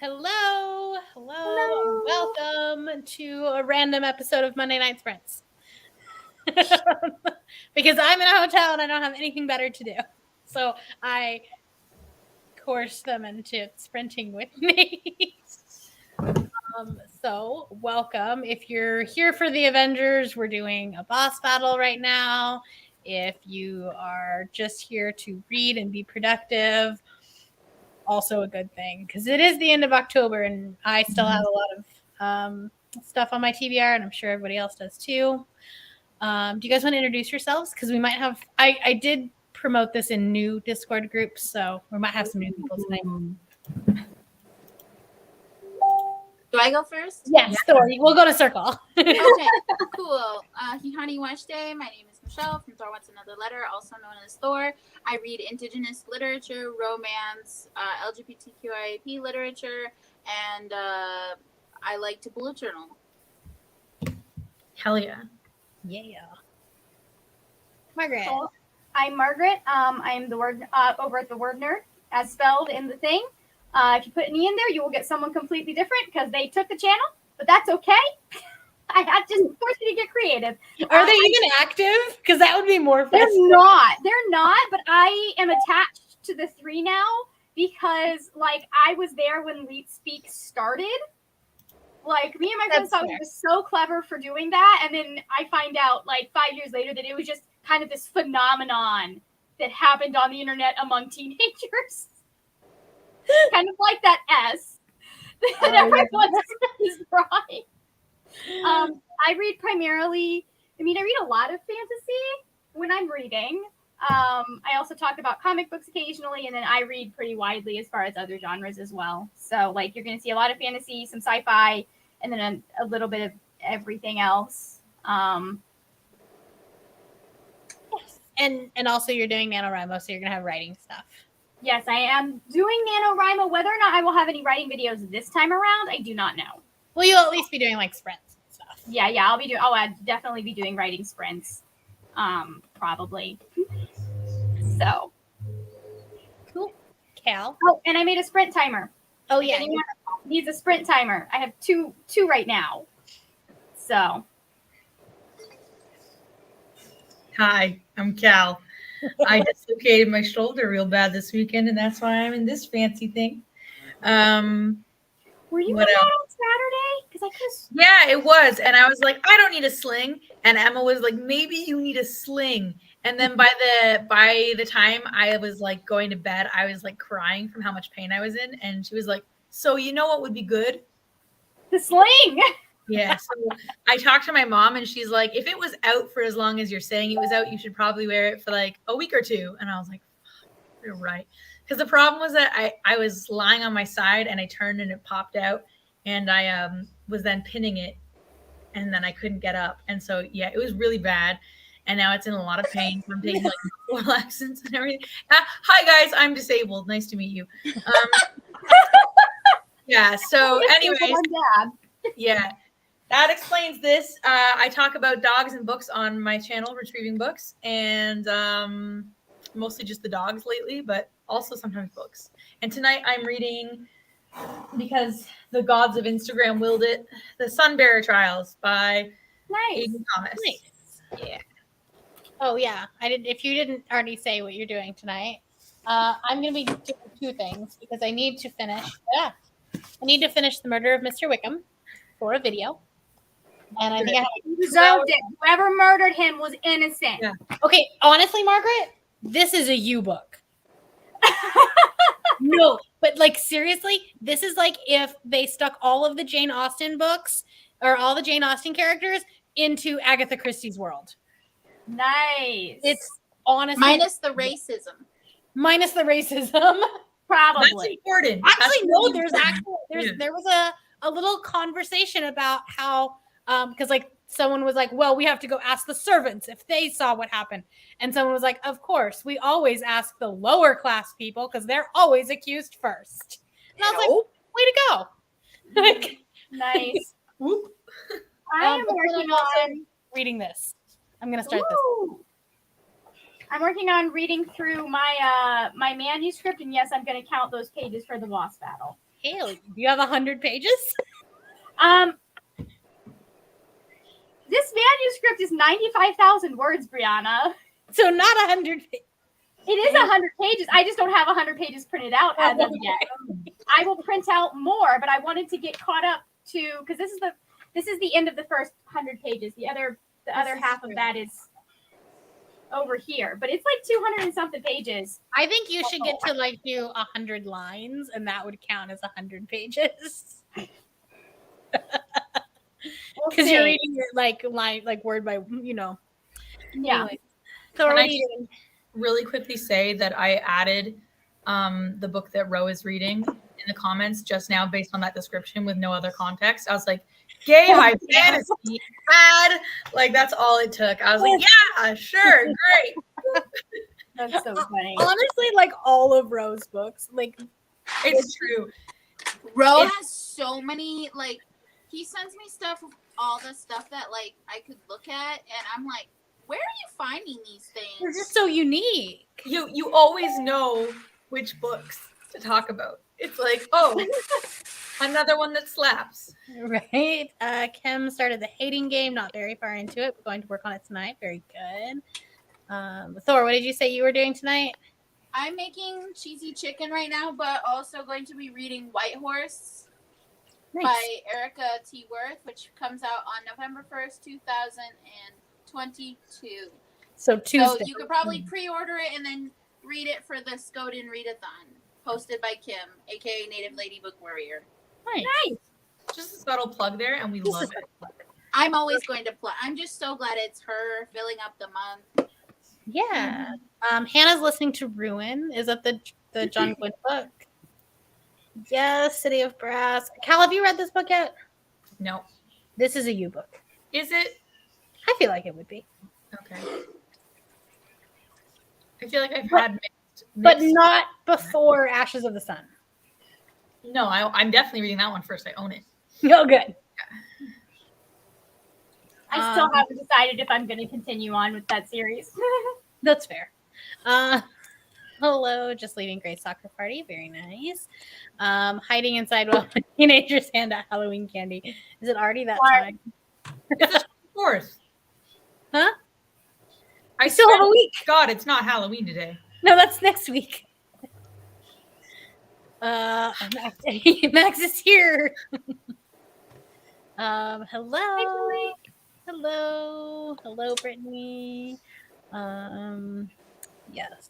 Hello, hello, Hello. welcome to a random episode of Monday Night Sprints. Because I'm in a hotel and I don't have anything better to do. So I coerced them into sprinting with me. So welcome. If you're here for the Avengers, we're doing a boss battle right now. If you are just here to read and be productive, also a good thing because it is the end of October and I still have a lot of stuff on my TBR and I'm sure everybody else does too. Do you guys want to introduce yourselves? Because we might have, I did promote this in new Discord groups, so we might have some new people tonight. Do I go first? Yes, Thor. We'll go to circle. Okay, cool. Hihani Washday. My name is Michelle from Thor Wants Another Letter, also known as Thor. I read Indigenous literature, romance, LGBTQIA+ literature, and I like to bullet journal. Hell yeah. Yeah. Margaret. So, I'm Margaret. I'm the word over at the Word Nerd, as spelled in the thing. If you put me in there, you will get someone completely different because they took the channel, but that's okay. I had to force you to get creative. Are they even active? Because that would be more They're festive. not. They're not, but I am attached to the 3 now because, like, I was there when Leet Speak started. Like, me and my friends thought we were so clever for doing that, and then I find out, like, 5 years later that it was just kind of this phenomenon that happened on the internet among teenagers. Kind of like that S that everyone is right. I read primarily, I read a lot of fantasy when I'm reading. I also talk about comic books occasionally, and then I read pretty widely as far as other genres as well. So, like, you're going to see a lot of fantasy, some sci-fi, and then a little bit of everything else. Yes. And also you're doing NaNoWriMo, so you're going to have writing stuff. Yes, I am doing NaNoWriMo. Whether or not I will have any writing videos this time around, I do not know. Well, you'll at least be doing, like, sprints and stuff. Yeah, I'll definitely be doing writing sprints. Probably. So. Cool. Cal. Oh, and I made a sprint timer. Oh, yeah. Needs a sprint timer. I have two right now. So. Hi, I'm Cal. I dislocated my shoulder real bad this weekend, and that's why I'm in this fancy thing. Were you on Saturday? Because Yeah, it was. And I was like, I don't need a sling. And Emma was like, maybe you need a sling. And then by the time I was like going to bed, I was like crying from how much pain I was in. And she was like, so you know what would be good? The sling. Yeah. So I talked to my mom and she's like, if it was out for as long as you're saying it was out, you should probably wear it for like a week or two. And I was like, you're right. Because the problem was that I was lying on my side and I turned and it popped out. And I was then pinning it and then I couldn't get up. And so, yeah, it was really bad. And now it's in a lot of pain. I'm taking like oral accents and everything. Hi, guys. I'm disabled. Nice to meet you. Yeah. So anyways, yeah, that explains this. I talk about dogs and books on my channel, Retrieving Books, and mostly just the dogs lately, but also sometimes books. And tonight I'm reading, because the gods of Instagram willed it, The Sunbearer Trials by Aiden Thomas. Nice. Yeah. Oh, yeah. If you didn't already say what you're doing tonight, I'm going to be doing 2 things because I need to finish. I need to finish The Murder of Mr. Wickham for a video. And I think he deserved it. Whoever murdered him was innocent. Yeah. Okay, honestly, Margaret, this is a you book. No, but like seriously, this is like if they stuck all of the Jane Austen books or all the Jane Austen characters into Agatha Christie's world. Nice. It's honestly minus the racism. Probably. That's important. Actually, no. There was a little conversation about how because like someone was like, well, we have to go ask the servants if they saw what happened, and someone was like, of course, we always ask the lower class people because they're always accused first. And I was like, way to go! Like, nice. I am working on reading this. I'm gonna start this. I'm working on reading through my my manuscript, and yes, I'm going to count those pages for the boss battle. Haley, do you have 100 pages? This manuscript is 95,000 words, Brianna. So not 100 pages. It is 100 pages. I just don't have 100 pages printed out as of yet. I will print out more, but I wanted to get caught up to because this is the end of the first 100 pages. The other half of that is over here, but it's like 200 and something pages. I think you should get to like do 100 lines, and that would count as 100 pages. Because you're reading it like word by, Yeah. Anyway. So Can what I are you doing? really quickly say that I added the book that Ro is reading in the comments just now based on that description with no other context. I was like, gay high fantasy ad. Like that's all it took. I was like, yeah, sure, great. That's so funny. Honestly, like all of Ro's books, like It's true. Ro has so many, like, he sends me stuff of all the stuff that, like, I could look at, and I'm like, where are you finding these they're things? just so unique. You always know which books to talk about. It's like, oh, another one that slaps. Right. Kim started the hating game, not very far into it, but going to work on it tonight. Very good. Thor, what did you say you were doing tonight? I'm making cheesy chicken right now, but also going to be reading White Horse by Erica T. Worth, which comes out on November 1st, 2022. So Tuesday. So you could probably pre-order it and then read it for the Skoden Readathon, hosted by Kim, aka Native Lady Book Warrior. Nice. Just a subtle plug there, and we love it. I'm always going to play. I'm just so glad it's her filling up the month. Yeah. Hannah's listening to Ruin. Is that the John Gwynn book? Yes, City of Brass. Cal, have you read this book yet? No. This is a you book. Is it? I feel like it would be. Okay. I feel like I've But- had But mixed- not before Ashes of the Sun. No, I'm definitely reading that one first. I own it. Oh, good. I still haven't decided if I'm going to continue on with that series. That's fair. Hello, just leaving great soccer party. Very nice. Hiding inside while teenagers hand out Halloween candy. Is it already that time? It's the 24th. Huh? I still have a swear to week. God, it's not Halloween today. No, that's next week. Max is here. Hello. Hello, Brittany. Yes.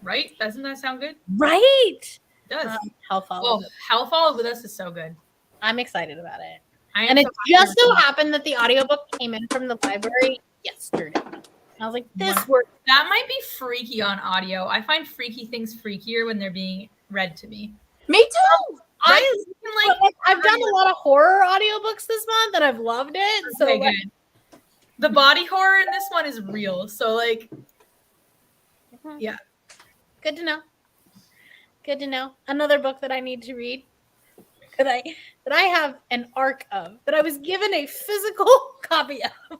Right? Doesn't that sound good? Right. It does. Hellfall. Oh, Hell Follows With Us is so good. I'm excited about it. I am And it so happy just so with it. happened that the audiobook came in from the library yesterday. I was like, this Wonderful. works. That might be freaky on audio. I find freaky things freakier when they're being read to me. Me too. Right? I've done a lot of horror audiobooks this month and I've loved it. So Okay, like, good. The body horror in this one is real. So like, yeah. Good to know. Good to know. Another book that I need to read that I have an arc of, that I was given a physical copy of,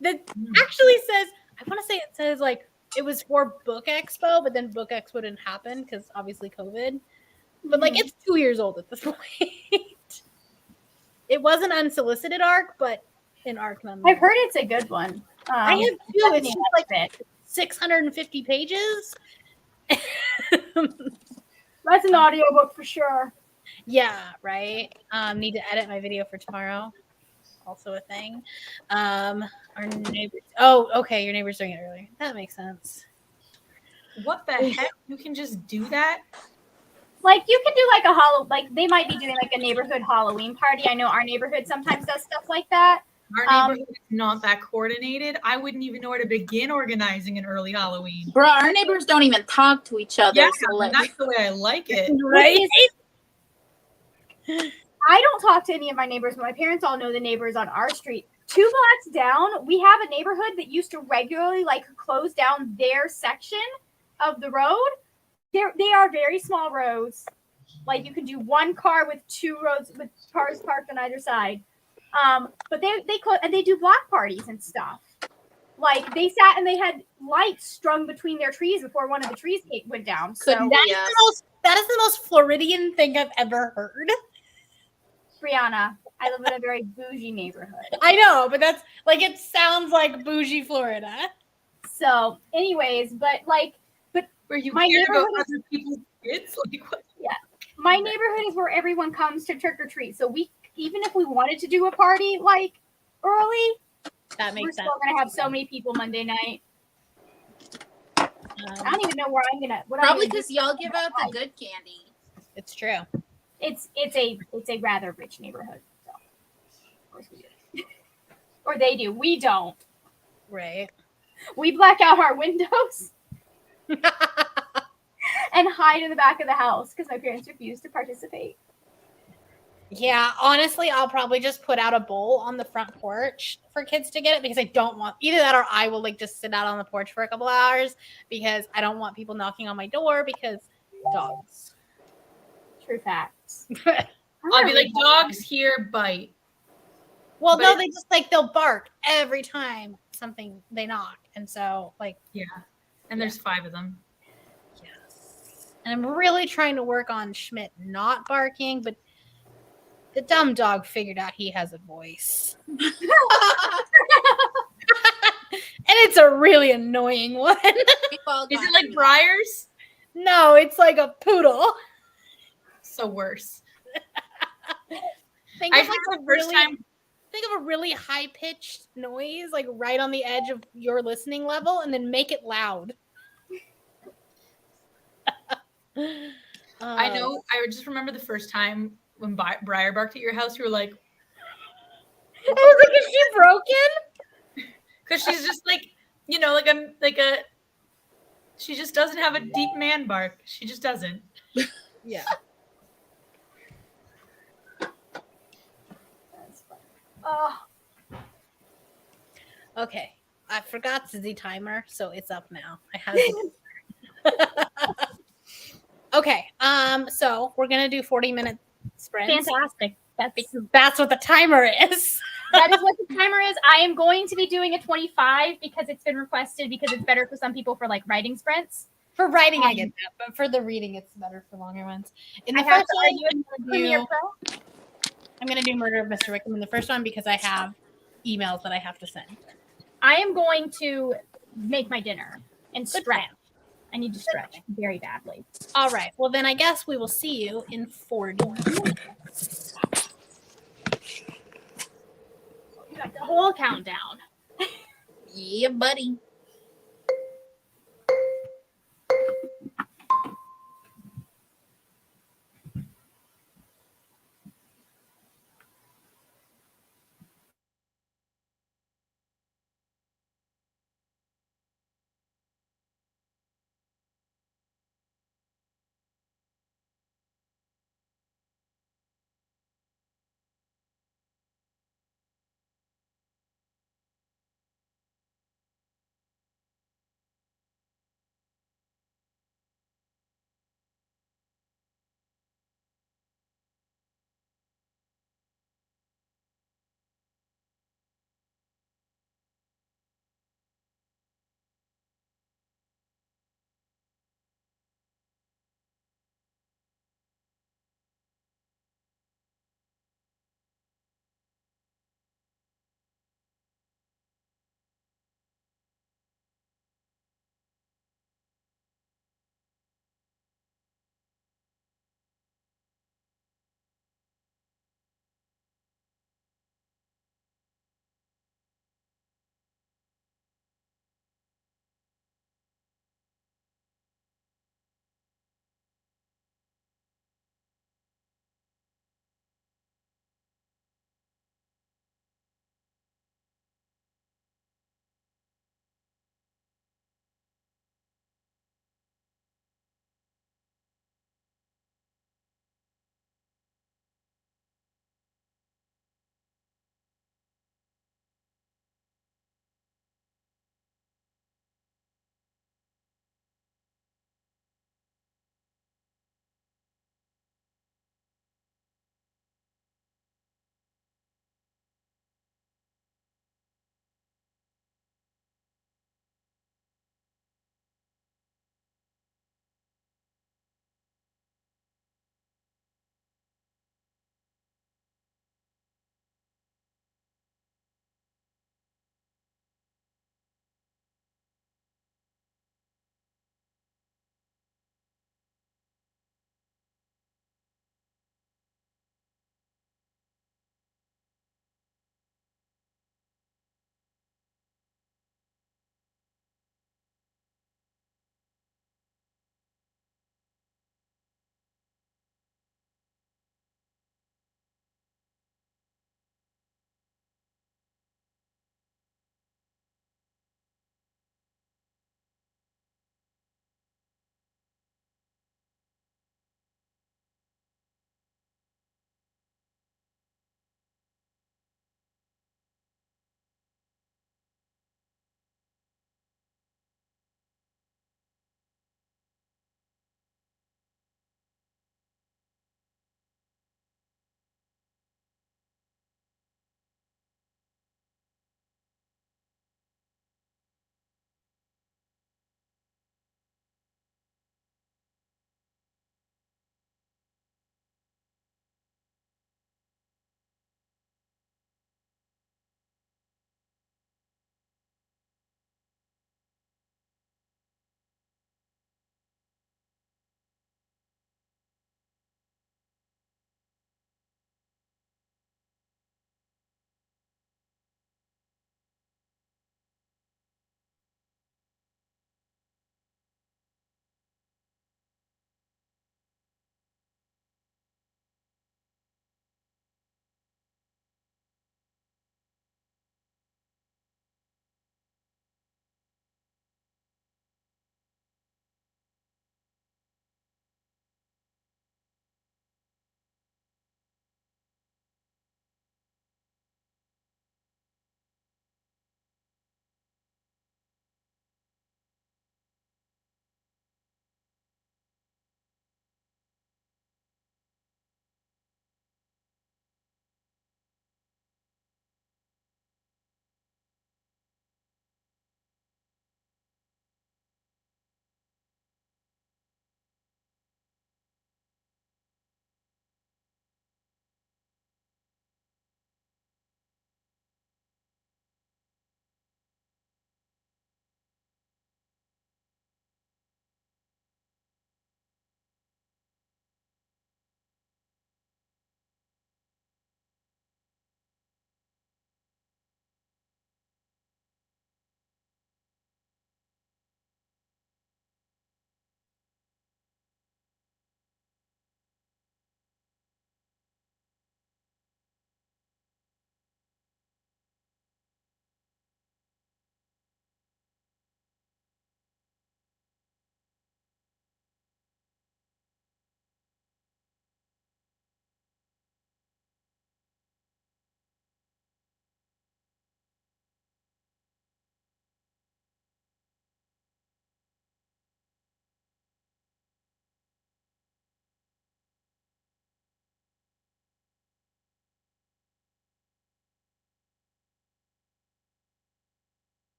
that actually says, I want to say it says like it was for Book Expo, but then Book Expo didn't happen because obviously COVID. But like it's 2 years old at this point. It was an unsolicited arc, but an arc nonetheless. I've heard it's a good one. I have too. It's definitely just liked like it. 650 pages. That's an audiobook for sure. Yeah, right. Need to edit my video for tomorrow. Also a thing. Our neighbors. Oh, okay. Your neighbor's doing it earlier. That makes sense. What the heck? You can just do that? Like you could do like like they might be doing like a neighborhood Halloween party. I know our neighborhood sometimes does stuff like that. Our neighborhood is not that coordinated. I wouldn't even know where to begin organizing an early Halloween. Bro, our neighbors don't even talk to each other. Yeah, so like, that's the way I like it. Right? I don't talk to any of my neighbors, but my parents all know the neighbors on our street. 2 blocks down, we have a neighborhood that used to regularly like close down their section of the road. They are very small roads. Like you can do one car with 2 roads with cars parked on either side. But they close and they do block parties and stuff. Like they sat and they had lights strung between their trees before one of the trees went down. So Couldn't That's Yeah. the most That is the most Floridian thing I've ever heard. Brianna, I live in a very bougie neighborhood. I know, but that's like it sounds like bougie Florida. So, anyways, but Where you My care about neighborhood other people's kids? Like what? my neighborhood is where everyone comes to trick or treat. So even if we wanted to do a party like early, That we're makes sense. still gonna have so many people Monday night. I don't even know where I'm gonna. What Probably I'm gonna because y'all give out the good candy. It's true. do. It's a rather rich neighborhood. So, of course we do. Or they do. We don't. Right. We black out our windows and hide in the back of the house because my parents refuse to participate. Yeah, honestly, I'll probably just put out a bowl on the front porch for kids to get it because I don't want either that or I will like just sit out on the porch for a couple hours because I don't want people knocking on my door because dogs. True facts. I'll be like, dogs here bite. Well, no, But- they just like they'll bark every time something they knock. And so like And there's 5 of them. yes. And I'm really trying to work on Schmidt not barking, but the dumb dog figured out he has a voice. And it's a really annoying one. We've all Is gone it like through that. Briar's? No, it's like a poodle. So worse. Think I of like remember the first time. think of a really high pitched noise, like right on the edge of your listening level, and then make it loud. I know. I just remember the first time when Briar barked at your house. You were like, I was like, is she broken? because she's just like, like a. She just doesn't have a deep man bark. She just doesn't. Yeah. Oh, Okay. I forgot the timer, so it's up now. I had it. Okay. So we're gonna do 40-minute sprints. fantastic. That's what the timer is. That is what the timer is. I am going to be doing a 25 because it's been requested because it's better for some people for like writing sprints. For writing, I get that, but for the reading, it's better for longer ones. In the I have first to one, argue with Premiere Pro. I'm gonna do Murder of Mr. Wickham in the first one because I have emails that I have to send. I am going to make my dinner and Good stretch. plan. I need to stretch very badly. All right. Well, then I guess we will see you in 40 minutes. You got the whole countdown. Yeah, buddy.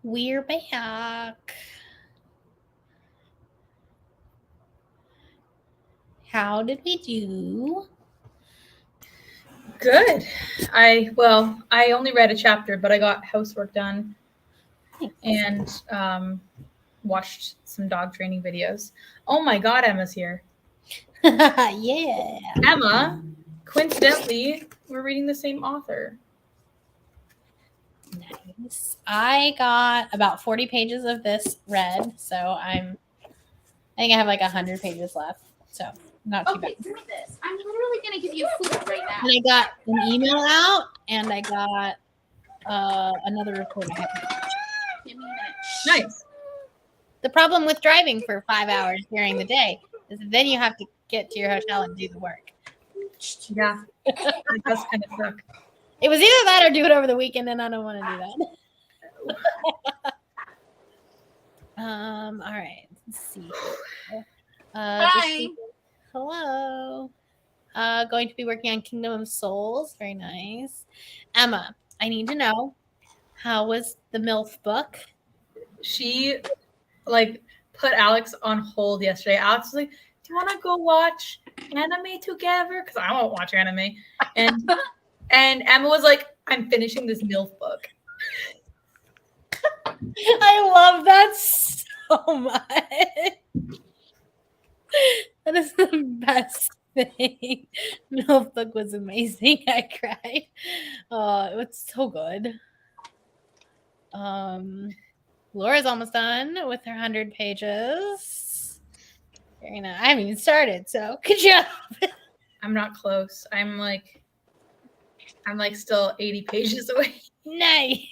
We're back. How did we do? Good. I only read a chapter, but I got housework done and watched some dog training videos. Oh my God, Emma's here. Yeah. Emma, coincidentally, we're reading the same author. Nice. I got about 40 pages of this read, so I think I have like 100 pages left. So not too Okay, bad. do this. I'm literally gonna give you food right now. And I got an email out, and I got another report. I have to do. Give me a minute. Nice. The problem with driving for 5 hours during the day is that then you have to get to your hotel and do the work. Yeah. It does kind of suck. It was either that or do it over the weekend, and I don't want to do that. All right. Let's see. Hi. Hello. Going to be working on Kingdom of Souls. Very nice. Emma, I need to know, how was the MILF book? She put Alex on hold yesterday. Alex was like, "Do you want to go watch anime together?" Because I won't watch anime. And Emma was like, "I'm finishing this MILF book." I love that so much. That is the best thing. MILF book was amazing. I cried. Oh, it was so good. Laura's almost done with her 100 pages. Very nice. I haven't even started, so good job. I'm not close. I'm still 80 pages away. Nice.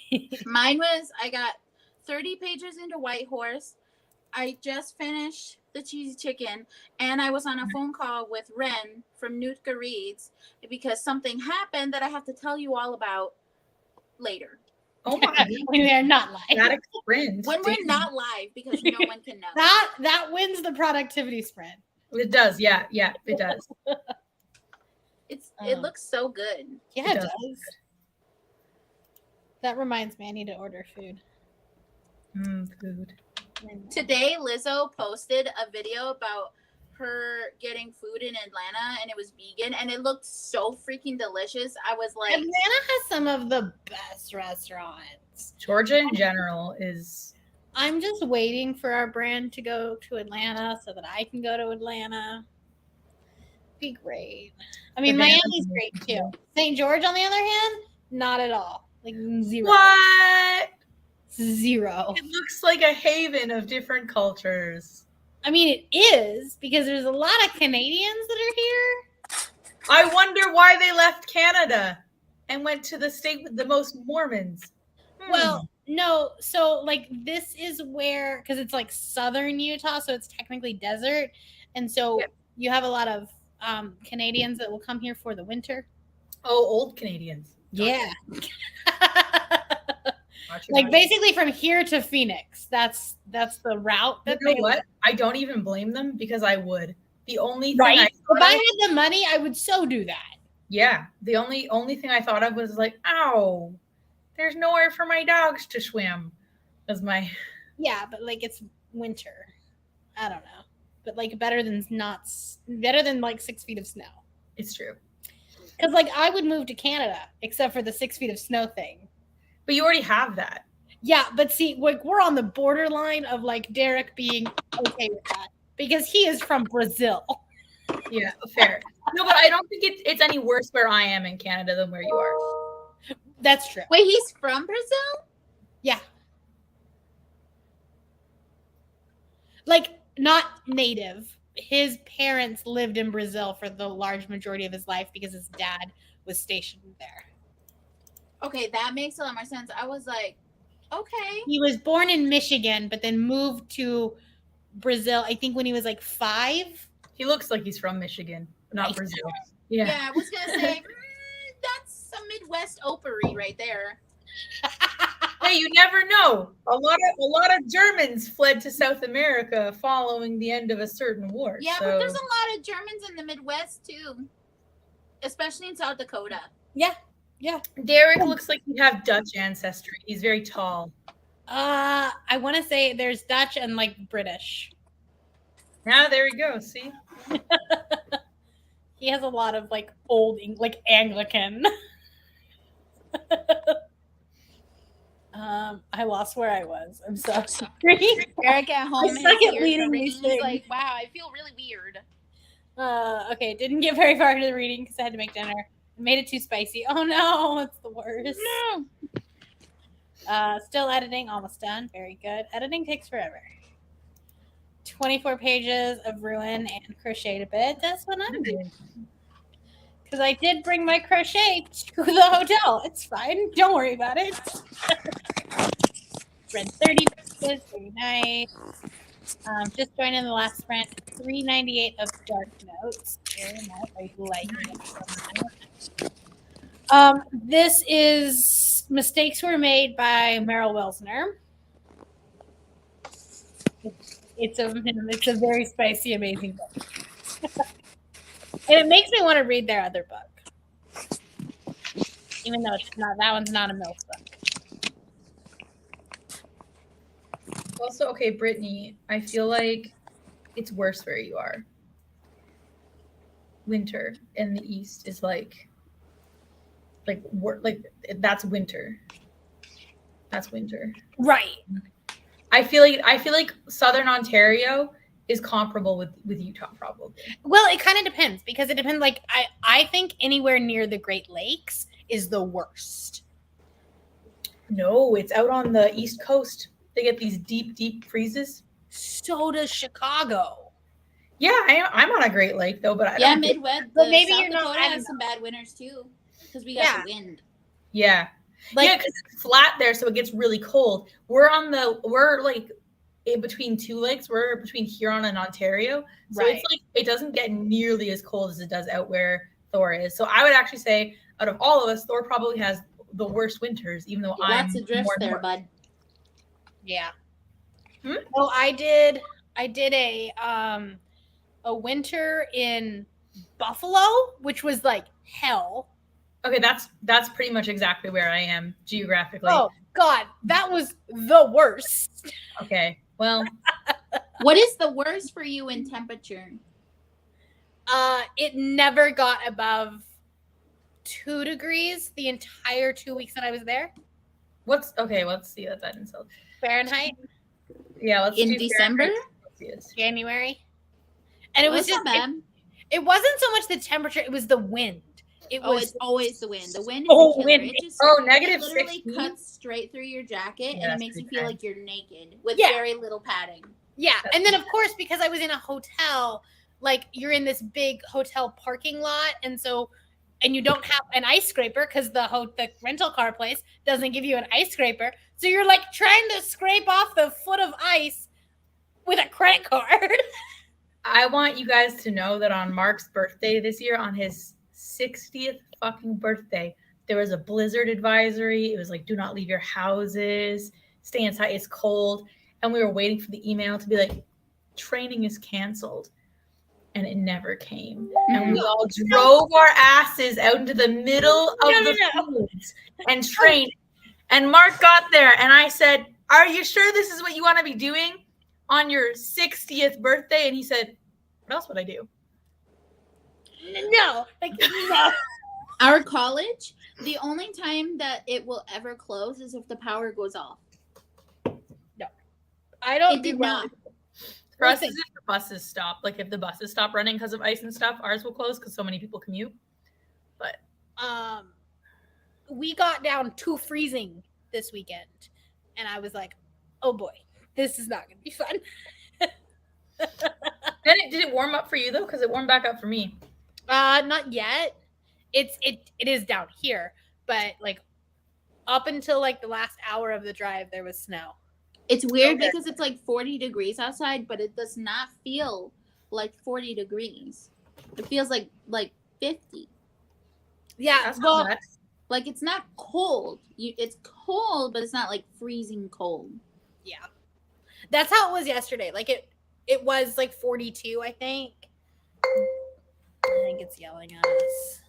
Mine was, I got 30 pages into White Horse. I just finished the cheesy chicken, and I was on a phone call with Ren from Nootka Reads because something happened that I have to tell you all about later. Oh my God. We are not live. That sprint. When we're not live, because no one can know. That wins the productivity sprint. It does. Yeah, it does. It looks so good. Yeah, it It does. does. That reminds me, I need to order food. Food. Today, Lizzo posted a video about her getting food in Atlanta, and it was vegan, and it looked so freaking delicious. I was like, Atlanta has some of the best restaurants. Georgia in general is. I'm just waiting for our brand to go to Atlanta so that I can go to Atlanta. Be great. I mean, The band Miami's is great amazing, too. St. George, on the other hand, not at all. Like zero. What? Zero. It looks like a haven of different cultures. I mean, it is because there's a lot of Canadians that are here. I wonder why they left Canada and went to the state with the most Mormons. Well, no. So, like, this is where, because it's like southern Utah, so it's technically desert. And so Yep. you have a lot of Canadians that will come here for the winter. Oh, old Canadians. Yeah. Gotcha, Like, gotcha. basically from here to Phoenix. That's the route. You That know they what? I don't even blame them because I would. The only thing Right. I If thought I of, had the money, I would so do that. yeah, the only thing I thought of was like, ow, there's nowhere for my dogs to swim. As my Yeah, but like it's winter. I don't know. But like better than better than like 6 feet of snow. it's true. Because like I would move to Canada, except for the 6 feet of snow thing. But you already have that. Yeah, but see, like we're on the borderline of like Derek being okay with that because he is from Brazil. Yeah, fair. No, but I don't think it's any worse where I am in Canada than where you are. That's true. wait, he's from Brazil? Yeah. Like not native. His parents lived in Brazil for the large majority of his life because his dad was stationed there. Okay, that makes a lot more sense. I was like, okay. He was born in Michigan, but then moved to Brazil, I think when he was like 5. He looks like he's from Michigan, not Nice. Brazil. Yeah, Yeah. I was gonna say that's some Midwest opery right there. Hey, you never know. A lot of Germans fled to South America following the end of a certain war. Yeah, so. but there's a lot of Germans in the Midwest too, especially in South Dakota. Yeah. Derek looks like he'd have Dutch ancestry. He's very tall. I want to say there's Dutch and like British. Yeah, there we go. See? He has a lot of like old, like Anglican. I lost where I was. I'm so sorry. Eric at home I suck has at ears leading and these He's things. like, wow, I feel really weird. Okay, didn't get very far into the reading because I had to make dinner. I made it too spicy. Oh no, it's the worst. No. Still editing, almost done. Very good. Editing takes forever. 24 pages of ruin and crochet a bit. That's what I'm doing. Because I did bring my crochet to the hotel. It's fine. Don't worry about it. Read 30 pages. Very nice. Just joined in the last sprint. 398 of Dark Notes. Very nice. I like it. This is Mistakes Were Made by Meryl Wilsner. It's a very spicy, amazing book. And it makes me want to read their other book. Even though it's not, that one's not a MILF book. Also, okay, Brittany, I feel like it's worse where you are. Winter in the East is like that's winter. That's winter. Right. I feel like Southern Ontario is comparable with Utah, probably. Well, it kind of depends because it depends. Like I think anywhere near the Great Lakes is the worst. No, it's out on the East Coast. They get these deep freezes. So does Chicago. Yeah, I'm on a Great Lake though, but I Yeah, don't think- Midwest. But maybe South you're not Dakota adding has some bad winters too, because we got Yeah. the wind. Yeah. Like, Yeah, because it's flat there, so it gets really cold. We're like in between two lakes. We're between Huron and Ontario, so Right. it's like it doesn't get nearly as cold as it does out where Thor is. So I would actually say, out of all of us, Thor probably has the worst winters, even though Lots I'm of drifts more there, north. bud. yeah. Hmm? Oh, I did a winter in Buffalo, which was like hell. Okay, that's pretty much exactly where I am geographically. Oh God, that was the worst. Okay, well, What is the worst for you in temperature? It never got above 2 degrees the entire 2 weeks that I was there. let's see that in Celsius. Fahrenheit, Yeah, let's In do December? Fahrenheit to Celsius. January. And it was That's just not bad. it wasn't so much the temperature, it was the wind. It Oh, was it's always the wind. The wind is Oh, a killer. wind. It just Oh, negative it literally 16? cuts straight through your jacket Yeah, and it that's makes you pretty feel bad. like you're naked with Yeah. very little padding. Yeah, and then of course because I was in a hotel, like you're in this big hotel parking lot, and you don't have an ice scraper because the rental car place doesn't give you an ice scraper, so you're like trying to scrape off the foot of ice with a credit card. I want you guys to know that on Mark's birthday this year, on his 60th fucking birthday, there was a blizzard advisory. It was like, do not leave your houses, stay inside, it's cold. And we were waiting for the email to be like, training is canceled. And it never came. And we all drove our asses out into the middle of the fields and trained. And Mark got there and I said, are you sure this is what you want to be doing on your 60th birthday? And he said, what else would I do? No, like no. Our college, the only time that it will ever close is if the power goes off. I don't It do did well. not. For us, Listen. is if the buses stop. Like if the buses stop running because of ice and stuff, ours will close because so many people commute. But We got down to freezing this weekend, and I was like, oh boy, this is not gonna be fun. did it warm up for you though? Because it warmed back up for me. Not yet. It is down here, but like up until like the last hour of the drive, there was snow. It's weird Okay. because it's like 40 degrees outside, but it does not feel like 40 degrees. It feels like 50. Yeah, That's well, not bad. Like it's not cold. It's cold, but it's not like freezing cold. yeah, that's how it was yesterday. Like it was like 42, I think. I think it's yelling at us.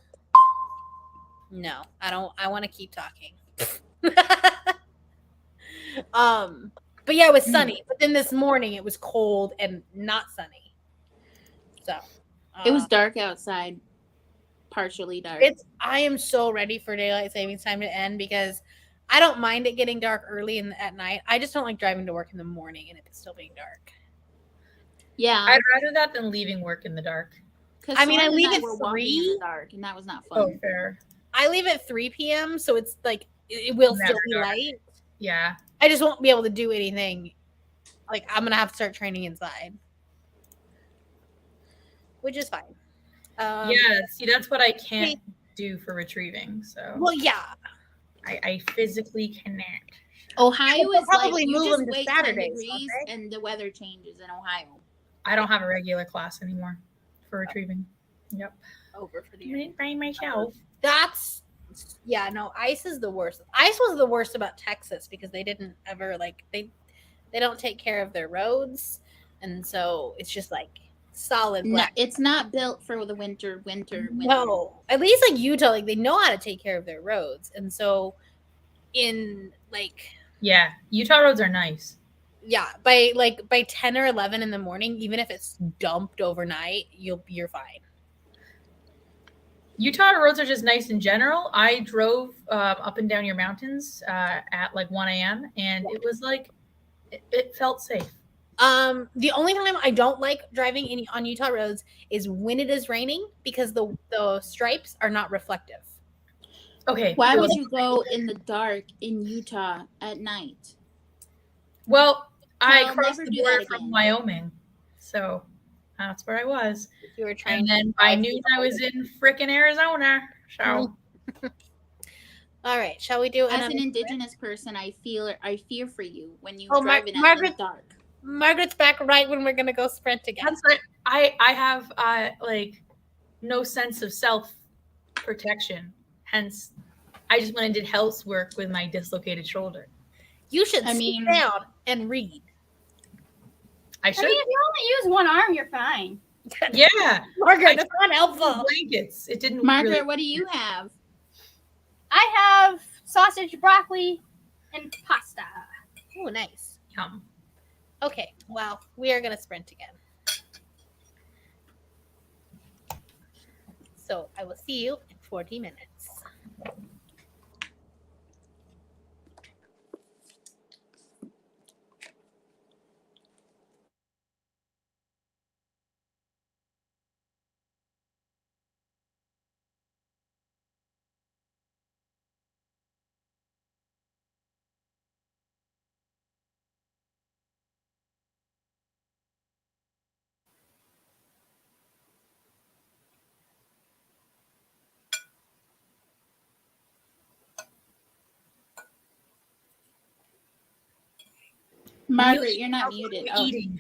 No, I don't. I want to keep talking. But yeah, it was sunny. But then this morning it was cold and not sunny. So It was dark outside, partially dark. I am so ready for daylight savings time to end because I don't mind it getting dark early at night. I just don't like driving to work in the morning and it still being dark. Yeah, I'd rather that than leaving work in the dark. I mean, I Soren and leave at were walking 3. in the dark, and that was not Oh, fun. fair. I leave at 3 p.m. So it's like it will Never still be dark. light. Yeah. I just won't be able to do anything. Like I'm gonna have to start training inside, which is fine. Yeah. See, that's what I can't do for retrieving. So. Well, yeah. I physically cannot. Ohio They'll is probably like you move just them to wait Saturdays, 10 degrees won't they? and the weather changes in Ohio. I don't have a regular class anymore for retrieving. Yep. Over for the I year. didn't find myself. That's yeah. No, ice is the worst. Ice was the worst about Texas because they didn't ever like they don't take care of their roads, and so it's just like solid No, black. it's not built for the winter. No, at least like Utah, like they know how to take care of their roads, and so in like Yeah, Utah roads are nice. yeah, by 10 or 11 in the morning, even if it's dumped overnight, you're fine. Utah roads are just nice in general. I drove up and down your mountains at like 1 a.m. and it was like it felt safe. The only time I don't like driving on Utah roads is when it is raining because the stripes are not reflective. Okay. Why well, would you go in the dark in Utah at night? Well, I I'll crossed never the do border that from again. Wyoming, so that's where I was. You were trying And then by noon, I was in frickin' Arizona. So all right, shall we do As another? an indigenous person, I fear for you when you Oh, drive in Margaret- the dark. Margaret's back right when we're gonna go sprint again. that's right. I have like no sense of self protection. Hence, I just went and did housework with my dislocated shoulder. You should I sit mean- down and read. I I should. mean, if you only use one arm, you're fine. Yeah. Margaret, that's not helpful. Blankets. It didn't. Margaret, really, what do you have? I have sausage, broccoli, and pasta. Oh, nice. Yum. Okay, well, we are gonna sprint again. So I will see you in 40 minutes. Margaret, you're not muted. Oh. Eating.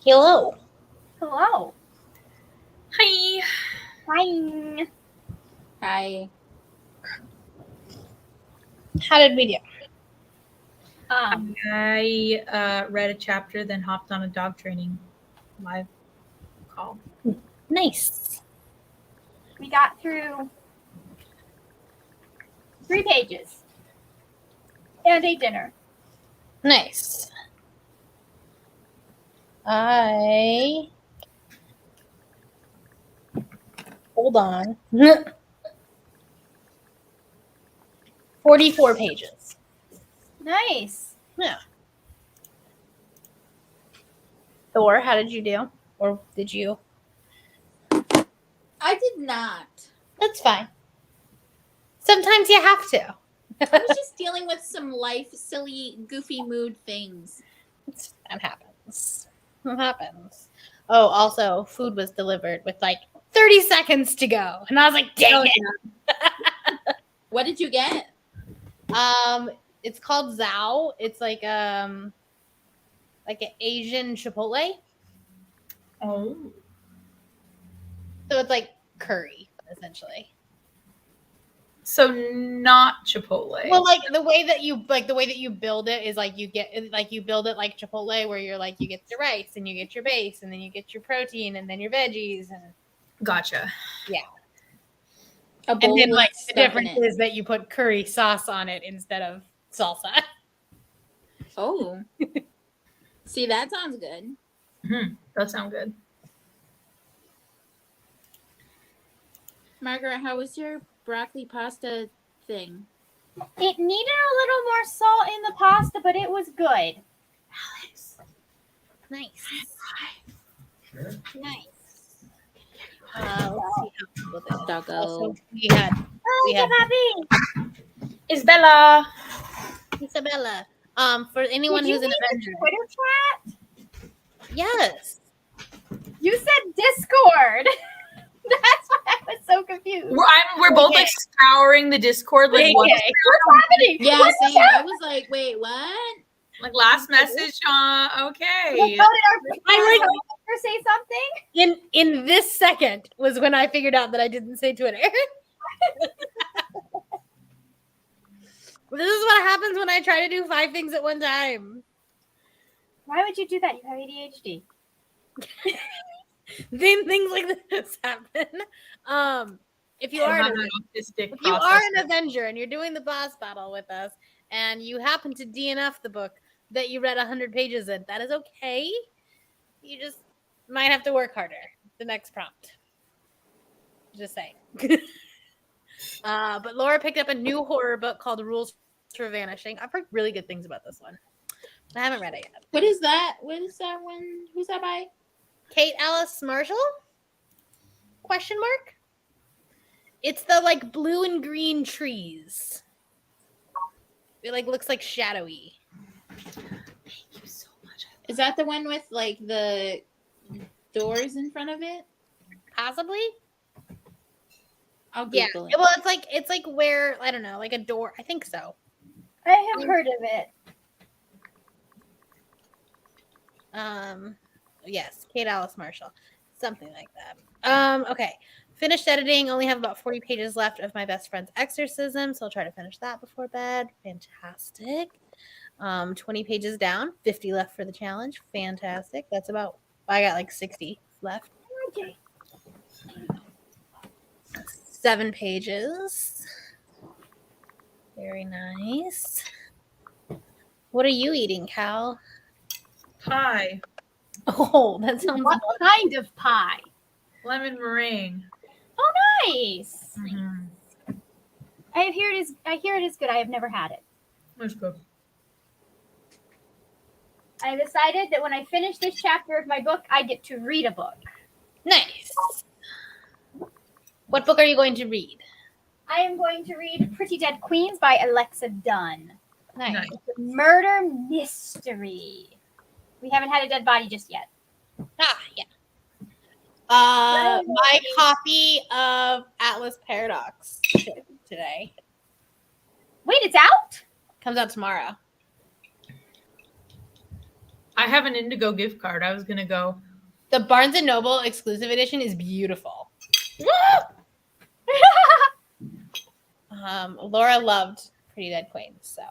Hello. Hello. Hi. Hi. Hi. How did we do? I read a chapter, then hopped on a dog training live call. Nice. We got through 3 pages and a dinner. Nice. Hold on. 44 pages. Nice. Yeah. Thor, how did you do? Or did you? I did not. That's fine. Sometimes you have to. I was just dealing with some life, silly, goofy mood things. That happens. That happens. Oh, also, food was delivered with like 30 seconds to go. And I was like, dang it. What did you get? It's called Zao. It's like an Asian Chipotle. Oh. So it's like curry, essentially. So not Chipotle. Well, like the way that you build it is like you build it like Chipotle, where you're like you get the rice and you get your base and then you get your protein and then your veggies and Gotcha. A bowl and then with like the stuff in difference it. is that you put curry sauce on it instead of salsa. Oh. See, that sounds good. That sounds good. Margaret, how was your broccoli pasta thing? It needed a little more salt in the pasta, but it was good. Nice. Nice. Let's see how people did. Doggo. Also, we had Papi. Isabella. Isabella. For anyone Did you who's an mean the Avenger. Twitter chat? Yes. You said Discord. That's why I was so confused. We're both like scouring the Discord. Like, Okay. What's happening? Yeah, What's same. I was like, wait, what? like last message, Sean. Okay. How did our I producer say something? In this second was when I figured out that I didn't say Twitter. This is what happens when I try to do 5 things at one time. Why would you do that? You have ADHD. Then things like this happen. If you are I'm an an autistic If you are processor. an Avenger and you're doing the boss battle with us and you happen to DNF the book that you read 100 pages in, that is okay. You just might have to work harder the next prompt. Just saying. But Laura picked up a new horror book called Rules for Vanishing. I've heard really good things about this one. I haven't read it yet. What is that? What is that one? Who's that by? Kate Alice Marshall? Question mark? It's the like blue and green trees. It like looks like shadowy. Thank you so much. Is that the one with like the doors in front of it? Possibly. I'll Yeah. Google it. Well, it's like where I don't know, like a door. I think so. I have heard of it. Yes, Kate Alice Marshall, something like that. Okay. Finished editing. Only have about 40 pages left of my best friend's exorcism, so I'll try to finish that before bed. Fantastic. 20 pages down, 50 left for the challenge. Fantastic. That's about. I got like 60 left. Okay. 7 pages. Very nice. What are you eating, Cal? Pie. Oh, that sounds What kind of pie? Lemon meringue. Oh, nice. Mm-hmm. I hear it is good. I have never had it. That's good. I decided that when I finish this chapter of my book, I get to read a book. nice. What book are you going to read? I am going to read Pretty Dead Queens by Alexa Dunn. Nice. It's a murder mystery. We haven't had a dead body just yet. Ah, yeah. My copy of Atlas Paradox shipped today. Wait, it's out? Comes out tomorrow. I have an Indigo gift card. I was gonna go. The Barnes and Noble exclusive edition is beautiful. Laura loved Pretty Dead Queen, so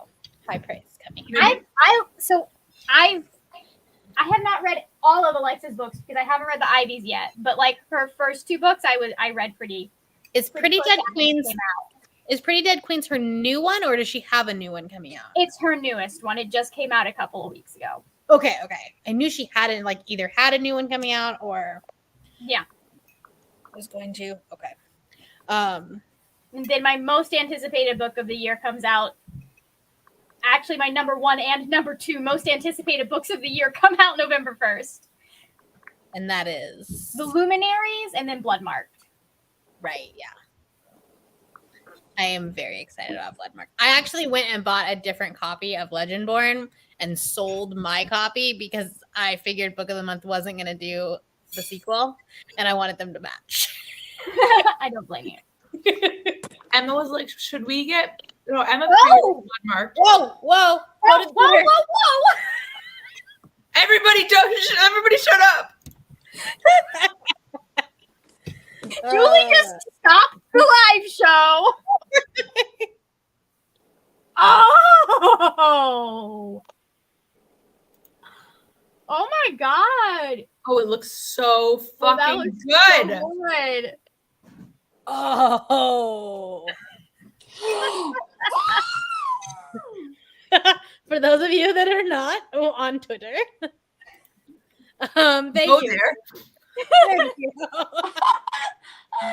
high praise coming. I have not read all of Alexa's books because I haven't read the Ivies yet. But like her first 2 books, I read pretty. Is Pretty close Dead after they Queen's came out. is Pretty Dead Queen's her new one, or does she have a new one coming out? It's her newest one. It just came out a couple of weeks ago. Okay. I knew she hadn't like either had a new one coming out or Yeah. was going to. Okay. And then my most anticipated book of the year comes out. Actually, my number 1 and number 2 most anticipated books of the year come out November 1st. And that is The Luminaries and then Bloodmarked. right. Yeah. I am very excited about Bloodmark. I actually went and bought a different copy of Legendborn and sold my copy because I figured Book of the Month wasn't going to do the sequel and I wanted them to match. I don't blame you. Emma was like, "Should we get?" No, Emma. Oh! Bloodmark. Whoa. Whoa, whoa, whoa! Everybody, everybody, shut up! Julie just stopped the live show. Oh! Oh my god! Oh, it looks so Oh, that fucking looks good. so good. Oh. For those of you that are not on Twitter, thank Go you. there. Thank you.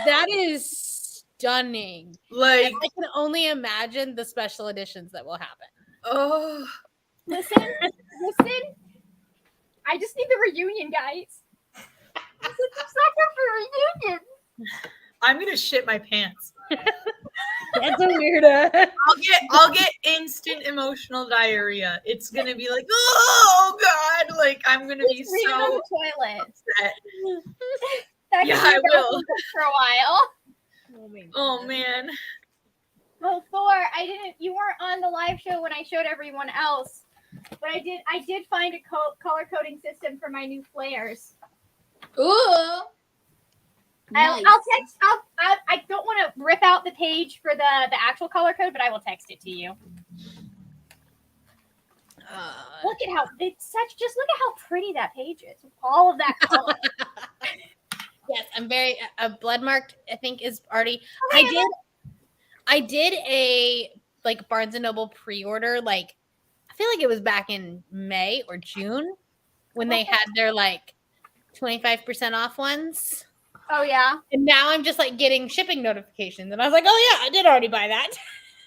That is stunning. Like, And I can only imagine the special editions that will happen. oh, Listen. I just need the reunion, guys. This is the sucker for reunion. I'm gonna shit my pants. That's a weirdo. I'll get instant emotional diarrhea. It's gonna be like, oh god, like I'm gonna be Just read it on so the toilet. upset. That Yeah, can I be will. for a while. Oh man. Well, Thor, you weren't on the live show when I showed everyone else, but I did find a color coding system for my new flares. Ooh. Nice. I'll text. I don't want to rip out the page for the actual color code, but I will text it to you. Look at how it's such. Just look at how pretty that page is. With all of that color. Yes, I'm very Bloodmarked. I think is already. Okay, I did a like Barnes and Noble pre-order. Like I feel like it was back in May or June when they had their like 25% off ones. Oh yeah. And now I'm just like getting shipping notifications, and I was like, oh yeah, I did already buy that.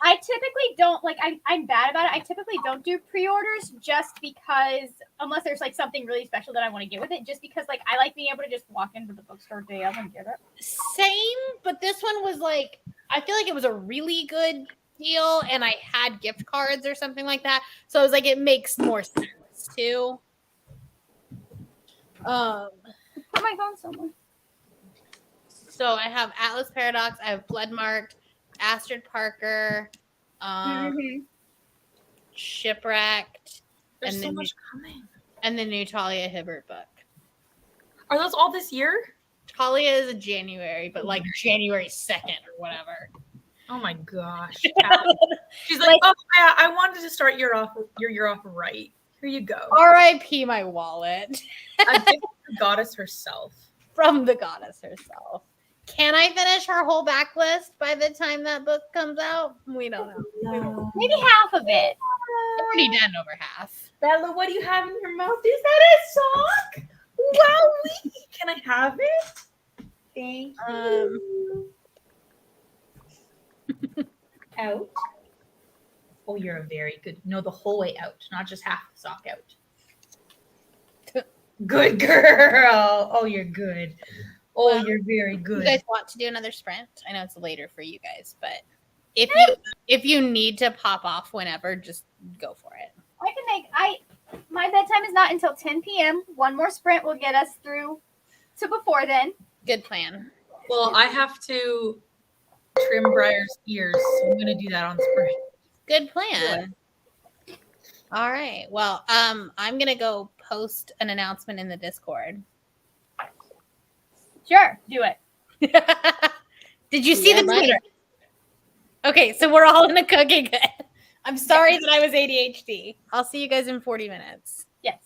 I typically don't like. I'm bad about it. I typically don't do pre-orders just because, unless there's like something really special that I want to get with it. Just because like I like being able to just walk into the bookstore day of and get it. Same, but this one was like I feel like it was a really good deal, and I had gift cards or something like that, so I was like, it makes more sense too. Put my phone somewhere. So I have Atlas Paradox, I have Bloodmarked, Astrid Parker, Shipwrecked, There's and so the much coming. and the new Talia Hibbert book. Are those all this year? Talia is in January, but like January 2nd or whatever. Oh my gosh. She's like, oh yeah, I wanted to start your year off right. Here you go. R.I.P. my wallet I think the goddess herself. from the goddess herself. Can I finish her whole backlist by the time that book comes out? We don't know. Maybe half of it. I'm already done over half. Bella, what do you have in your mouth? Is that a sock? Wow, can I have it? Thank you. Out. Oh, you're a very good. No, the whole way out, not just half the sock out. Good girl. Oh, you're good. Oh, Well, you're very You good. guys want to do another sprint? I know it's later for you guys, but if you need to pop off whenever, just go for it. I can make. My bedtime is not until 10 p.m. One more sprint will get us through to before then. Good plan. Well, I have to trim Briar's ears, so I'm gonna do that on sprint. Good plan. All right. Well, I'm gonna go post an announcement in the Discord? Sure, do it. Did you see Yeah, the buddy. Twitter? Okay, so we're all in a cookie good. I'm sorry that I was ADHD. I'll see you guys in 40 minutes. Yes.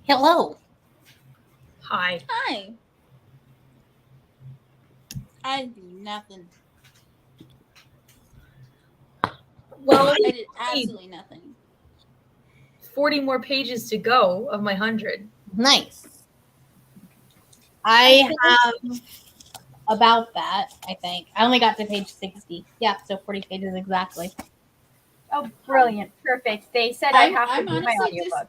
Hello. Hi. Hi. I do nothing. Well, I did absolutely nothing. 40 more pages to go of my 100. Nice. I have about that, I think. I only got to page 60. Yeah, so 40 pages exactly. Oh, brilliant. Perfect. They said I have to I'm do my honestly audiobook.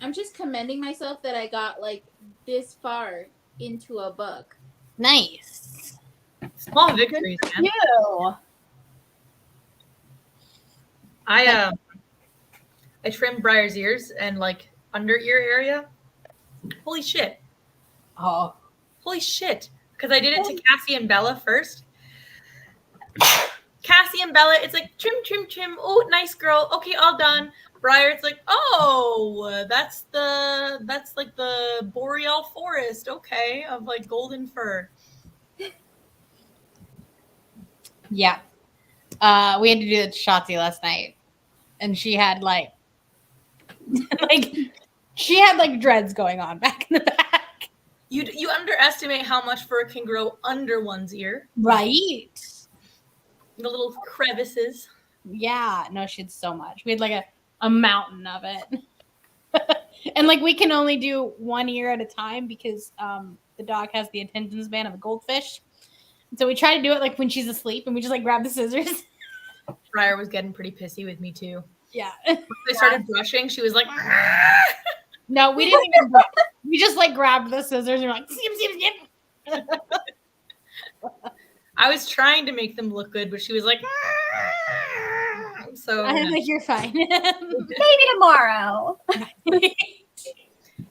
I'm just commending myself that I got like this far into a book. Nice. Small victories, man. You. I trimmed Briar's ears and like under ear area. Holy shit. Oh. Holy shit. Because I did it to Cassie and Bella first. Cassie and Bella, it's like trim, trim, trim. Oh, nice girl. Okay, all done. Briar, it's like, oh, that's like the boreal forest, okay, of like golden fir. Yeah. We had to do it to Shotzi last night. And she had like she had like dreads going on back in the back. You underestimate how much fur can grow under one's ear. Right. The little crevices. Yeah. No, she had so much. We had like a mountain of it. And like we can only do one ear at a time because the dog has the attention span of a goldfish. And so we try to do it like when she's asleep and we just like grab the scissors. Briar was getting pretty pissy with me too. Yeah. When I started brushing, she was like, No, we didn't even brush. We just like grabbed the scissors and we're like, skip, skip, skip. I was trying to make them look good, but she was like, so I think you're fine. Maybe tomorrow.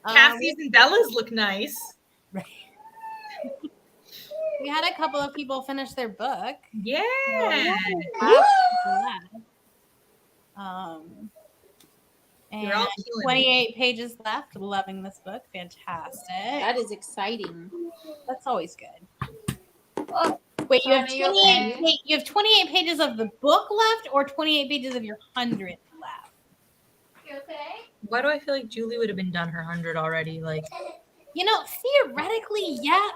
Cassie's and Bella's look nice. We had a couple of people finish their book. Yeah. You're all And killing 28 pages left. Loving this book. Fantastic. That is exciting. That's always good. Oh, Wait, you have Are you 28. okay? Wait, you have 28 pages of the book left, or 28 pages of your 100 left? You okay? Why do I feel like Julie would have been done her 100 already? Like Theoretically, yeah.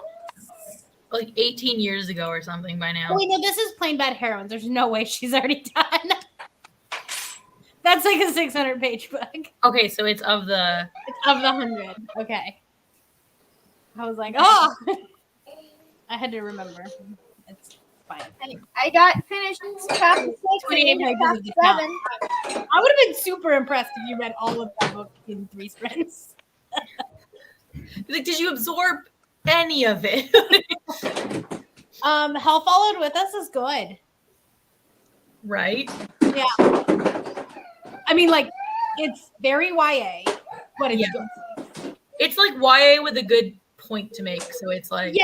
18 years ago or something by now. Wait, no, this is Plain Bad Heroines. There's no way she's already done. That's like a 600-page book. Okay, so it's of the It's of the 100. Okay. I was like, oh. I had to remember. It's fine. I got finished chapter 6 28 and into pages chapter of the 7. I would have been super impressed if you read all of that book in 3 sprints. like, did you absorb any of it? Hell Followed With Us is good. Right? Yeah. I mean, like, it's very YA, but it's Yeah. good. It's like YA with a good point to make. So it's like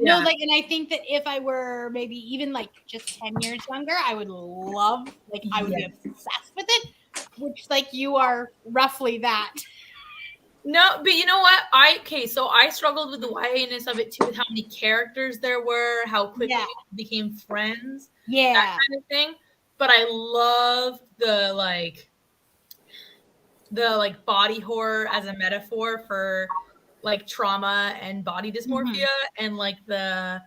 No, like, and I think that if I were maybe even like just 10 years younger, I would love, like, I would be obsessed with it, which, like, you are roughly that. No, but you know what? So I struggled with the YA-ness of it too, with how many characters there were, how quickly we became friends, Yeah. that kind of thing. But I love the body horror as a metaphor for like trauma and body dysmorphia, and like the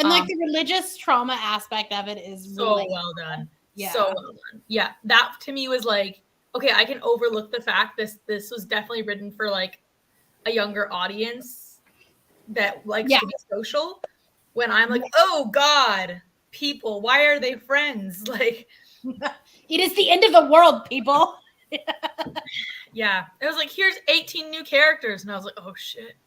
like the religious trauma aspect of it is so really well done. Yeah. So well done. Yeah, that to me was like, okay, I can overlook the fact this was definitely written for like a younger audience that likes to be social. When I'm like, oh God, people, why are they friends? Like, it is the end of the world, people. Yeah, it was like, here's 18 new characters, and I was like, oh shit.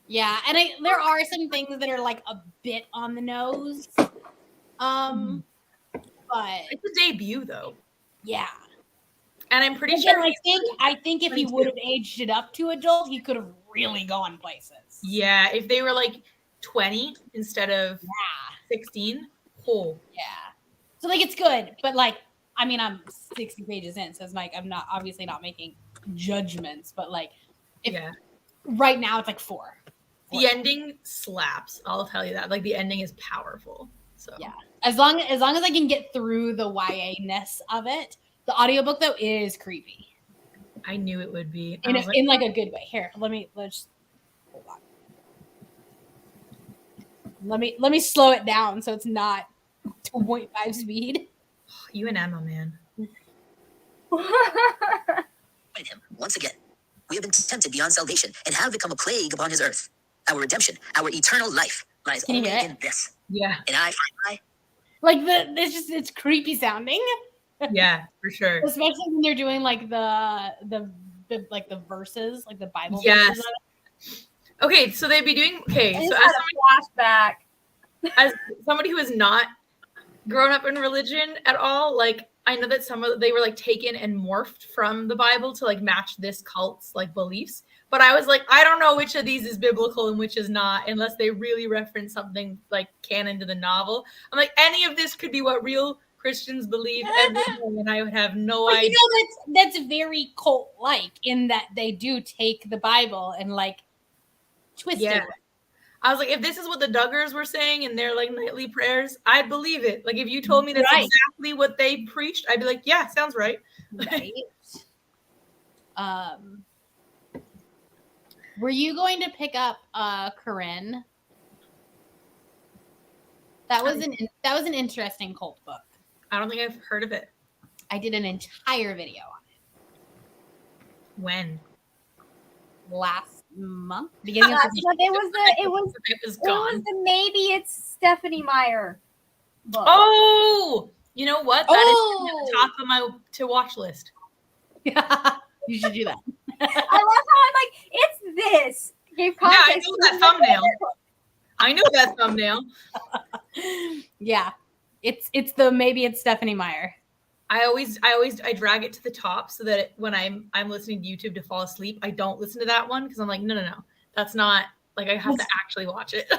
Yeah, and there are some things that are like a bit on the nose. But It's a debut though. Yeah. And I'm pretty Again, sure I think if he would have aged it up to adult, he could have really gone places. Yeah, if they were like 20 instead of 16. Oh. Yeah. So like it's good, but like I mean I'm 60 pages in, so it's like I'm not obviously not making judgments, but like right now it's like 4. The ending slaps. I'll tell you that. Like the ending is powerful. So yeah. As long as I can get through the YA-ness of it. The audiobook though is creepy. I knew it would be. I in, was like, in like a good way. Here, let's hold on. Let me slow it down so it's not 2.5 speed. you and Emma, man. Find him once again. We have been tempted beyond salvation and have become a plague upon his earth. Our redemption, our eternal life, lies Can you only hear it? in this. Yeah, And I, Like it's creepy sounding, yeah, for sure. especially when they're doing like the like the verses, like the Bible Yes. verses. on it. Okay, so they'd be doing. Okay, I so just had a flashback. as somebody who has not grown up in religion at all, like I know that some of they were like taken and morphed from the Bible to like match this cult's like beliefs. But I was like, I don't know which of these is biblical and which is not, unless they really reference something like canon to the novel. I'm like, any of this could be what real Christians believe every day, and I would have no But idea. you know that's very cult-like in that they do take the Bible and like twist Yeah. it. I was like, if this is what the Duggars were saying in their like nightly prayers, I'd believe it. Like if you told me that's Right. exactly what they preached, I'd be like, yeah, sounds right. Right. Were you going to pick up Corinne? That was an interesting cult book. I don't think I've heard of it. I did an entire video on When? it last month. Beginning of But it was It was gone. the maybe it's Stephanie Meyer book. Oh, you know what? That is at the Oh! top of my to watch list. You should do that. I love how I'm like, it's this. Gave Yeah, I context. know that thumbnail. I know that thumbnail. Yeah. It's the maybe it's Stephanie Meyer. I drag it to the top so that when I'm listening to YouTube to fall asleep, I don't listen to that one because I'm like, no, that's not like I have to actually watch it.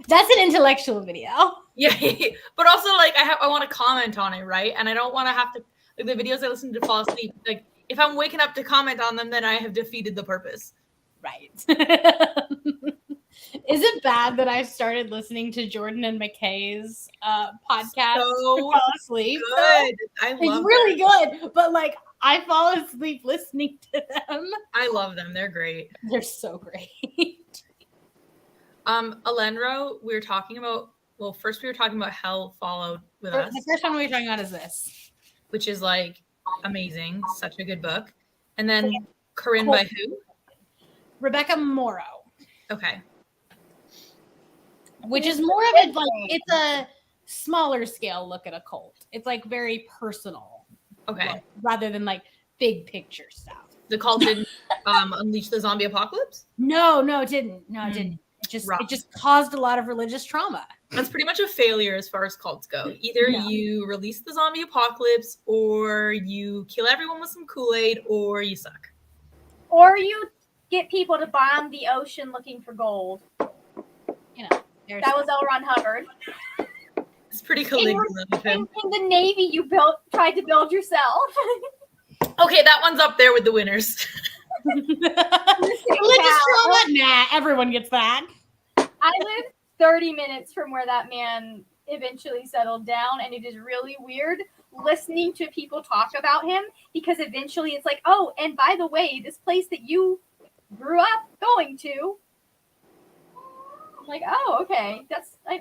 That's an intellectual video. Yeah, but also like I want to comment on it, right? And I don't want to have to like the videos I listen to fall asleep. Like if I'm waking up to comment on them, then I have defeated the purpose. Right. Is it bad that I started listening to Jordan and McKay's podcast So to fall asleep? good. I It's love really them. good, but like I fall asleep listening to them. I love them. They're great. They're so great. Alenro, we were talking about. Well, first we were talking about Hell Followed with us, The first one we were talking about is this. which is like amazing, such a good book. And then Corinne by who? Rebecca Morrow, Okay. which is more of a like it's a smaller scale look at a cult. It's like very personal, Okay. look, rather than like big picture stuff. The cult didn't unleash the zombie apocalypse. No, it didn't. No, it Hmm. didn't. Rough. It just caused a lot of religious trauma. That's pretty much a failure as far as cults go. Either Yeah. you release the zombie apocalypse, or you kill everyone with some Kool-Aid, or you suck. Or you get people to bomb the ocean looking for gold. There's That was L. Ron Hubbard. It's pretty Caligula of him. In the Navy, you tried to build yourself. Okay, that one's up there with the winners. religious trauma. Nah, everyone gets that. I live 30 minutes from where that man eventually settled down, and it is really weird listening to people talk about him because eventually it's like, oh, and by the way, this place that you grew up going to, I'm like, oh, okay,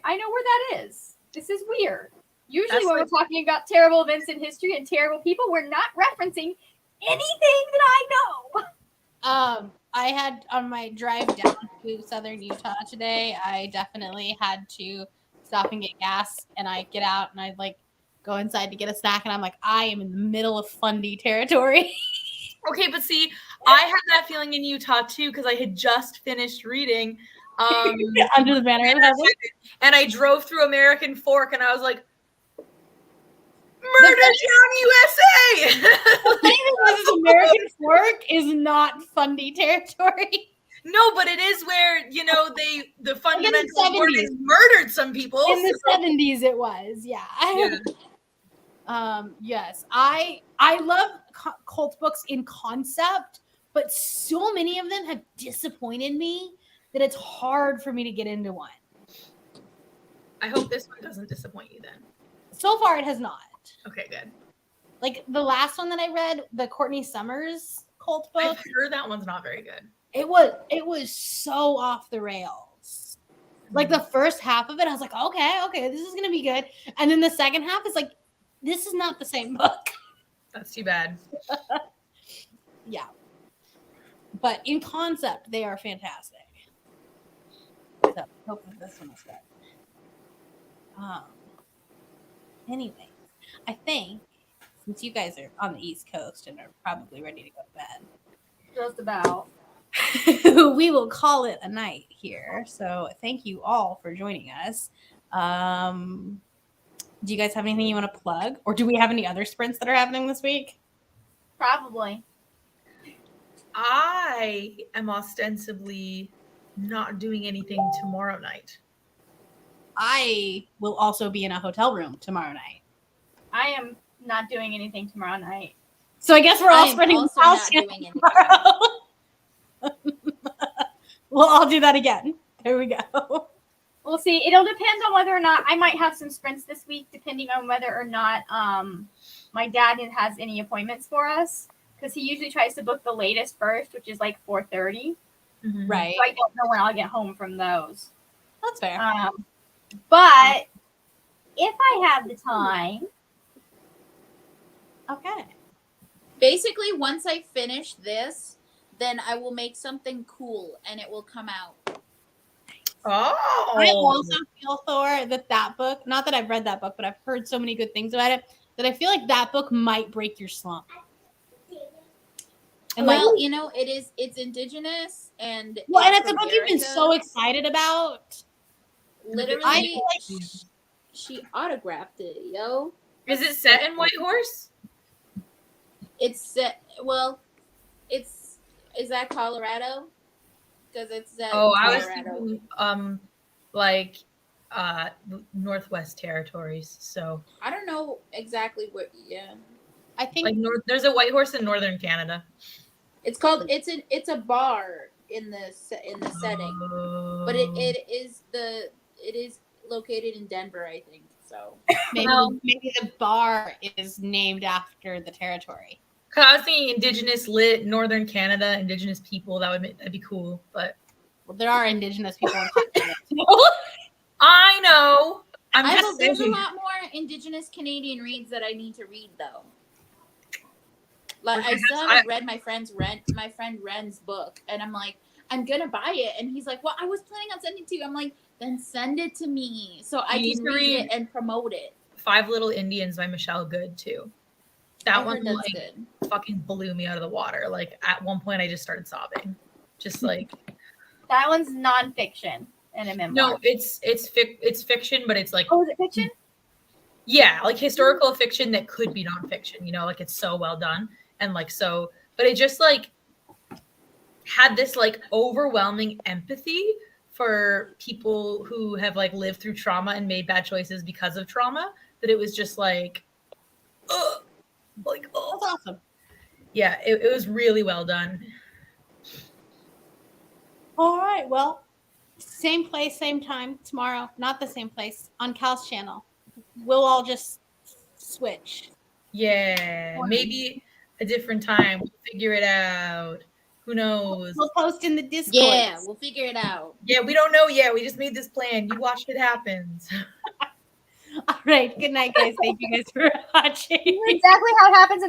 I know where that is. This is weird. Usually That's when like- we're talking about terrible events in history and terrible people, we're not referencing anything that I know. I had on my drive down to southern Utah today, I definitely had to stop and get gas, and I get out and I like go inside to get a snack, and I'm like, I am in the middle of Fundy territory. Okay, but see, I had that feeling in Utah too because I had just finished reading Under the banner of heaven. and I drove through American Fork, and I was like, Murder Town, USA! This is American Fork is not Fundy territory. No, but it is where, you know, the fundamental 70s. murdered some people. In the 70s it was, yeah. Yes, I love cult books in concept, but so many of them have disappointed me that it's hard for me to get into one. I hope this one doesn't disappoint you then. So far, it has not. Okay, good. Like the last one that I read, the Courtney Summers cult book, I've heard that one's not very good. it was so off the rails. Like the first half of it, I was like, okay, this is gonna be good. And then the second half is like, this is not the same book. That's too bad. Yeah. But in concept, they are fantastic. So hopefully this one is good. Anyway, I think since you guys are on the East Coast and are probably ready to go to bed, Just about. we will call it a night here. So thank you all for joining us. Do you guys have anything you want to plug? Or do we have any other sprints that are happening this week? Probably. I am ostensibly not doing anything tomorrow night. I will also be in a hotel room tomorrow night. I am not doing anything tomorrow night. So I guess we're all I'm spreading also the house not channel doing anything. tomorrow. We'll all do that again. There we go. We'll see. It'll depend on whether or not I might have some sprints this week, depending on whether or not my dad has any appointments for us, because he usually tries to book the latest first, which is like 4:30. Mhm. Right. So I don't know when I'll get home from those. That's fair. But if I have the time, Okay. Basically, once I finish this, then I will make something cool and it will come out. Oh. I also feel, Thor, that book, not that I've read that book, but I've heard so many good things about it, that I feel like that book might break your slump. And Well, you know, it's indigenous and and it's a from book you've been America. so excited about. Literally, I feel like she autographed it, yo. Is it set in Whitehorse? It's set. Well, is that Colorado? Because it's set. Oh, in I was Colorado. thinking, like Northwest Territories. So I don't know exactly what. Yeah, I think like there's a Whitehorse in Northern Canada. it's called. It's a bar in the setting, but it is located in Denver, I think. So maybe the bar is named after the territory. Cause I was thinking Indigenous lit Northern Canada, Indigenous people. That'd be cool. But Well, there are indigenous people in Canada. I know. there's a lot more Indigenous Canadian reads that I need to read though. Like I still haven't read my friend Ren's book, and I'm like, I'm gonna buy it, and he's like, well, I was planning on sending it to you. I'm like, then send it to me so I You can need to read read it and promote it. 5 Little Indians by Michelle Good too. That I one heard that's like good. fucking blew me out of the water. Like at one point I just started sobbing. Just like that one's nonfiction and a memoir. no, it's fiction, but it's like Oh, is it fiction? yeah, like historical fiction that could be nonfiction, you know, like it's so well done. And like so, but it just like had this like overwhelming empathy for people who have like lived through trauma and made bad choices because of trauma, that it was just like ugh, like oh That's awesome. yeah, it was really well done. All right. Well, same place, same time tomorrow. Not the same place on Cal's channel. We'll all just switch. Yeah, maybe a different time. We'll figure it out. Who knows? We'll post in the Discord. Yeah, we'll figure it out. Yeah, we don't know yet. We just made this plan. You watch it happens. All right. Good night, guys. Thank you guys for watching. Exactly how it happens in